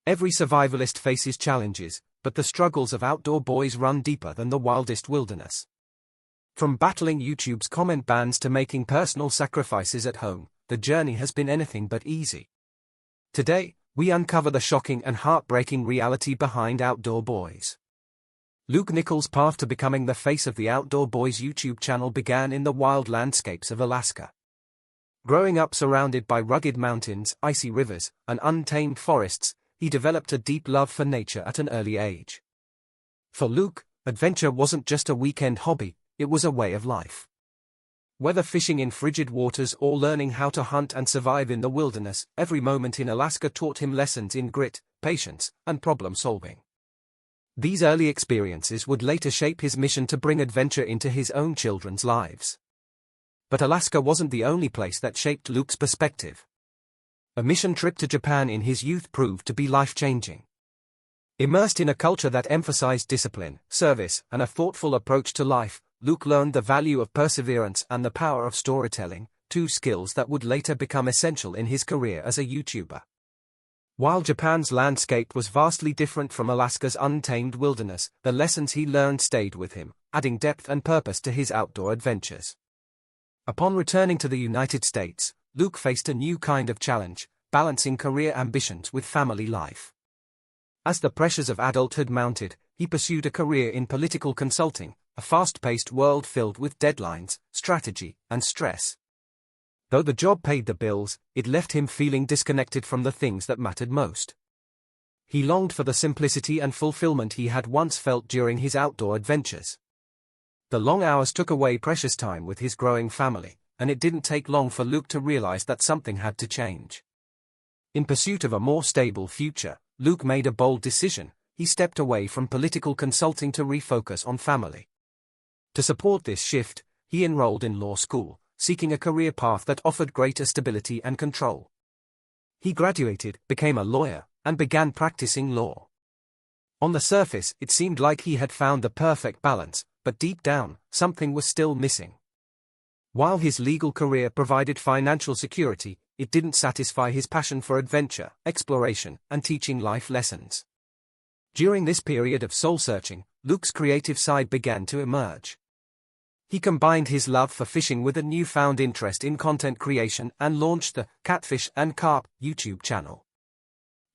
Every survivalist faces challenges, but the struggles of outdoor boys run deeper than the wildest wilderness. From battling YouTube's comment bans to making personal sacrifices at home, the journey has been anything but easy. Today, we uncover the shocking and heartbreaking reality behind Outdoor Boys. Luke Nichols' path to becoming the face of the Outdoor Boys YouTube channel began in the wild landscapes of Alaska. Growing up surrounded by rugged mountains, icy rivers, and untamed forests, he developed a deep love for nature at an early age. For Luke, adventure wasn't just a weekend hobby, it was a way of life. Whether fishing in frigid waters or learning how to hunt and survive in the wilderness, every moment in Alaska taught him lessons in grit, patience, and problem-solving. These early experiences would later shape his mission to bring adventure into his own children's lives. But Alaska wasn't the only place that shaped Luke's perspective. A mission trip to Japan in his youth proved to be life-changing. Immersed in a culture that emphasized discipline, service, and a thoughtful approach to life, Luke learned the value of perseverance and the power of storytelling, two skills that would later become essential in his career as a YouTuber. While Japan's landscape was vastly different from Alaska's untamed wilderness, the lessons he learned stayed with him, adding depth and purpose to his outdoor adventures. Upon returning to the United States, Luke faced a new kind of challenge, balancing career ambitions with family life. As the pressures of adulthood mounted, he pursued a career in political consulting, a fast-paced world filled with deadlines, strategy, and stress. Though the job paid the bills, it left him feeling disconnected from the things that mattered most. He longed for the simplicity and fulfillment he had once felt during his outdoor adventures. The long hours took away precious time with his growing family, and it didn't take long for Luke to realize that something had to change. In pursuit of a more stable future, Luke made a bold decision. He stepped away from political consulting to refocus on family. To support this shift, he enrolled in law school, seeking a career path that offered greater stability and control. He graduated, became a lawyer, and began practicing law. On the surface, it seemed like he had found the perfect balance, but deep down, something was still missing. While his legal career provided financial security, it didn't satisfy his passion for adventure, exploration, and teaching life lessons. During this period of soul-searching, Luke's creative side began to emerge. He combined his love for fishing with a newfound interest in content creation and launched the Catfish and Carp YouTube channel.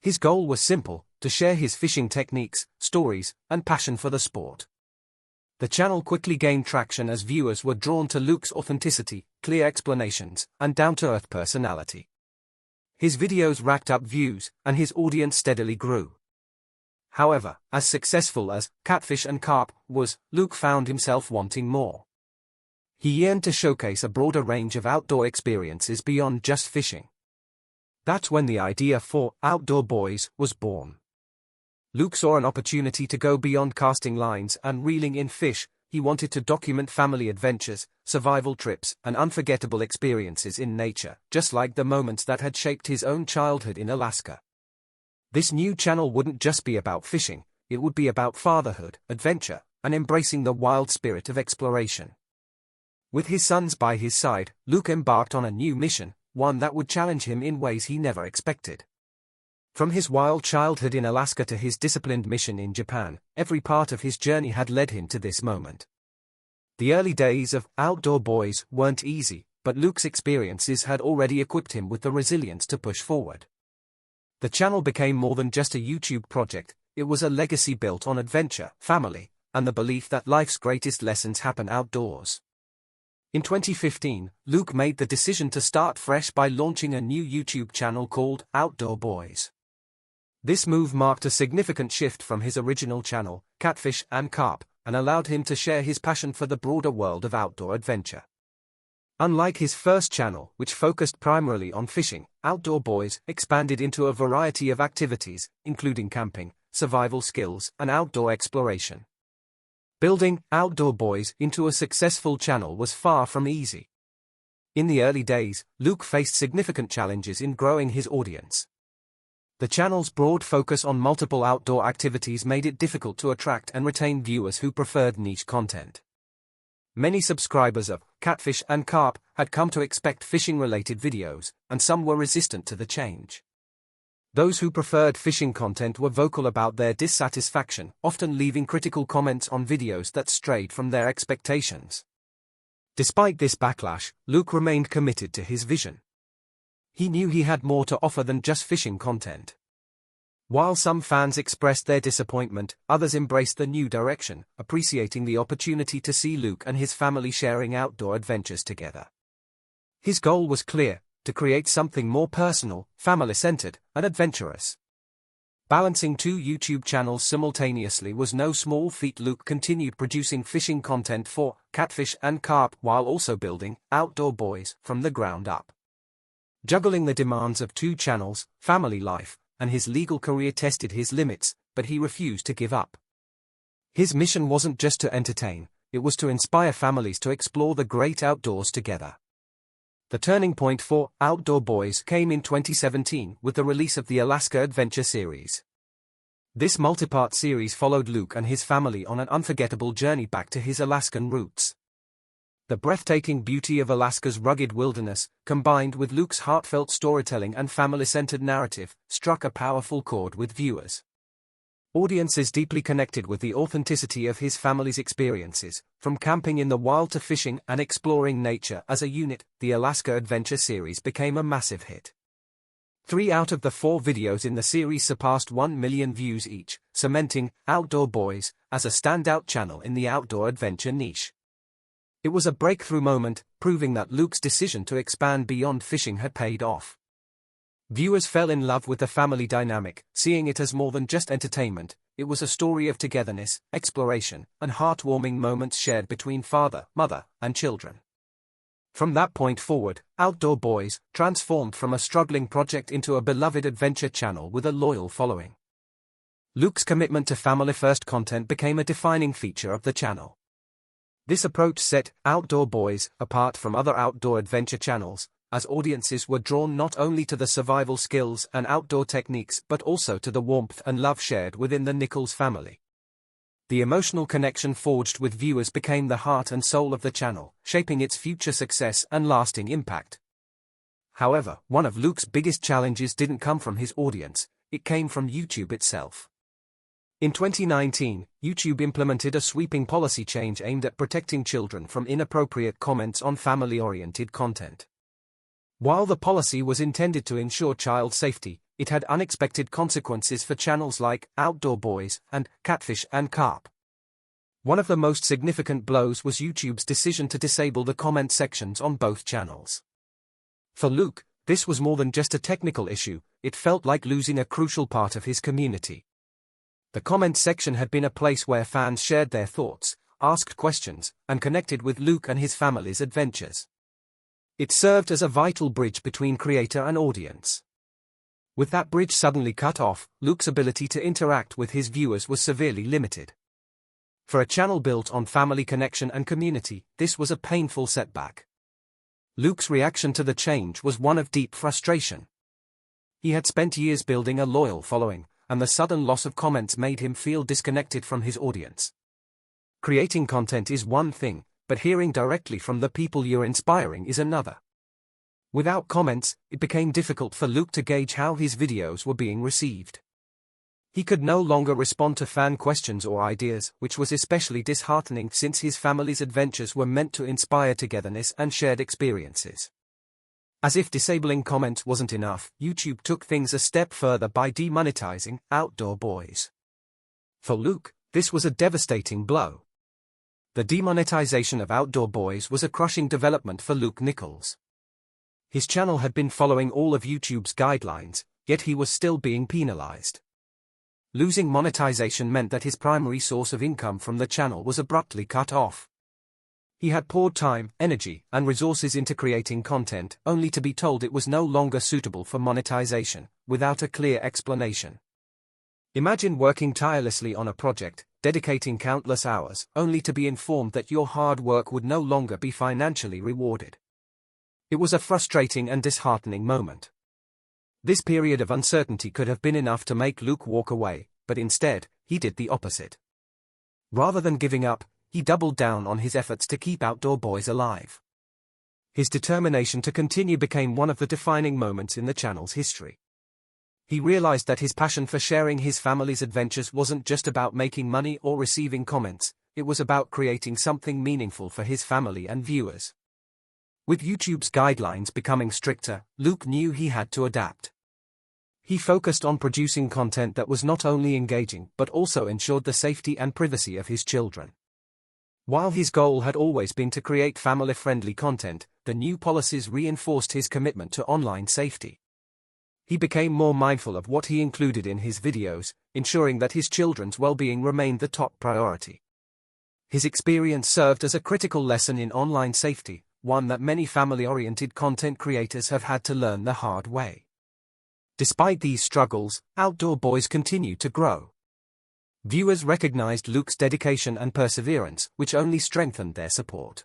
His goal was simple: to share his fishing techniques, stories, and passion for the sport. The channel quickly gained traction as viewers were drawn to Luke's authenticity, clear explanations, and down-to-earth personality. His videos racked up views, and his audience steadily grew. However, as successful as Catfish and Carp was, Luke found himself wanting more. He yearned to showcase a broader range of outdoor experiences beyond just fishing. That's when the idea for Outdoor Boys was born. Luke saw an opportunity to go beyond casting lines and reeling in fish. He wanted to document family adventures, survival trips, and unforgettable experiences in nature, just like the moments that had shaped his own childhood in Alaska. This new channel wouldn't just be about fishing, it would be about fatherhood, adventure, and embracing the wild spirit of exploration. With his sons by his side, Luke embarked on a new mission, one that would challenge him in ways he never expected. From his wild childhood in Alaska to his disciplined mission in Japan, every part of his journey had led him to this moment. The early days of Outdoor Boys weren't easy, but Luke's experiences had already equipped him with the resilience to push forward. The channel became more than just a YouTube project, it was a legacy built on adventure, family, and the belief that life's greatest lessons happen outdoors. In 2015, Luke made the decision to start fresh by launching a new YouTube channel called Outdoor Boys. This move marked a significant shift from his original channel, Catfish and Carp, and allowed him to share his passion for the broader world of outdoor adventure. Unlike his first channel, which focused primarily on fishing, Outdoor Boys expanded into a variety of activities, including camping, survival skills, and outdoor exploration. Building Outdoor Boys into a successful channel was far from easy. In the early days, Luke faced significant challenges in growing his audience. The channel's broad focus on multiple outdoor activities made it difficult to attract and retain viewers who preferred niche content. Many subscribers of Catfish and Carp had come to expect fishing-related videos, and some were resistant to the change. Those who preferred fishing content were vocal about their dissatisfaction, often leaving critical comments on videos that strayed from their expectations. Despite this backlash, Luke remained committed to his vision. He knew he had more to offer than just fishing content. While some fans expressed their disappointment, others embraced the new direction, appreciating the opportunity to see Luke and his family sharing outdoor adventures together. His goal was clear: to create something more personal, family-centered, and adventurous. Balancing two YouTube channels simultaneously was no small feat. Luke continued producing fishing content for Catfish and Carp while also building Outdoor Boys from the ground up. Juggling the demands of two channels, family life, and his legal career tested his limits, but he refused to give up. His mission wasn't just to entertain, it was to inspire families to explore the great outdoors together. The turning point for Outdoor Boys came in 2017 with the release of the Alaska Adventure series. This multi-part series followed Luke and his family on an unforgettable journey back to his Alaskan roots. The breathtaking beauty of Alaska's rugged wilderness, combined with Luke's heartfelt storytelling and family-centered narrative, struck a powerful chord with viewers. Audiences deeply connected with the authenticity of his family's experiences, from camping in the wild to fishing and exploring nature as a unit. The Alaska Adventure series became a massive hit. 3 out of the 4 videos in the series surpassed 1 million views each, cementing Outdoor Boys as a standout channel in the outdoor adventure niche. It was a breakthrough moment, proving that Luke's decision to expand beyond fishing had paid off. Viewers fell in love with the family dynamic, seeing it as more than just entertainment. It was a story of togetherness, exploration, and heartwarming moments shared between father, mother, and children. From that point forward, Outdoor Boys transformed from a struggling project into a beloved adventure channel with a loyal following. Luke's commitment to family-first content became a defining feature of the channel. This approach set Outdoor Boys apart from other outdoor adventure channels, as audiences were drawn not only to the survival skills and outdoor techniques but also to the warmth and love shared within the Nichols family. The emotional connection forged with viewers became the heart and soul of the channel, shaping its future success and lasting impact. However, one of Luke's biggest challenges didn't come from his audience, it came from YouTube itself. In 2019, YouTube implemented a sweeping policy change aimed at protecting children from inappropriate comments on family-oriented content. While the policy was intended to ensure child safety, it had unexpected consequences for channels like Outdoor Boys and Catfish and Carp. One of the most significant blows was YouTube's decision to disable the comment sections on both channels. For Luke, this was more than just a technical issue, it felt like losing a crucial part of his community. The comment section had been a place where fans shared their thoughts, asked questions, and connected with Luke and his family's adventures. It served as a vital bridge between creator and audience. With that bridge suddenly cut off, Luke's ability to interact with his viewers was severely limited. For a channel built on family connection and community, this was a painful setback. Luke's reaction to the change was one of deep frustration. He had spent years building a loyal following, and the sudden loss of comments made him feel disconnected from his audience. Creating content is one thing, but hearing directly from the people you're inspiring is another. Without comments, it became difficult for Luke to gauge how his videos were being received. He could no longer respond to fan questions or ideas, which was especially disheartening since his family's adventures were meant to inspire togetherness and shared experiences. As if disabling comments wasn't enough, YouTube took things a step further by demonetizing Outdoor Boys. For Luke, this was a devastating blow. The demonetization of Outdoor Boys was a crushing development for Luke Nichols. His channel had been following all of YouTube's guidelines, yet he was still being penalized. Losing monetization meant that his primary source of income from the channel was abruptly cut off. He had poured time, energy, and resources into creating content, only to be told it was no longer suitable for monetization, without a clear explanation. Imagine working tirelessly on a project, dedicating countless hours, only to be informed that your hard work would no longer be financially rewarded. It was a frustrating and disheartening moment. This period of uncertainty could have been enough to make Luke walk away, but instead, he did the opposite. Rather than giving up, he doubled down on his efforts to keep Outdoor Boys alive. His determination to continue became one of the defining moments in the channel's history. He realized that his passion for sharing his family's adventures wasn't just about making money or receiving comments, it was about creating something meaningful for his family and viewers. With YouTube's guidelines becoming stricter, Luke knew he had to adapt. He focused on producing content that was not only engaging but also ensured the safety and privacy of his children. While his goal had always been to create family-friendly content, the new policies reinforced his commitment to online safety. He became more mindful of what he included in his videos, ensuring that his children's well-being remained the top priority. His experience served as a critical lesson in online safety, one that many family-oriented content creators have had to learn the hard way. Despite these struggles, Outdoor Boys continued to grow. Viewers recognized Luke's dedication and perseverance, which only strengthened their support.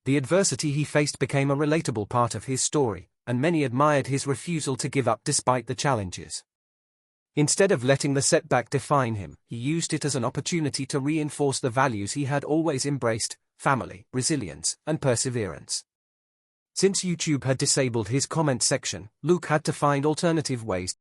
The adversity he faced became a relatable part of his story, and many admired his refusal to give up despite the challenges. Instead of letting the setback define him, he used it as an opportunity to reinforce the values he had always embraced: family, resilience, and perseverance. Since YouTube had disabled his comment section, Luke had to find alternative ways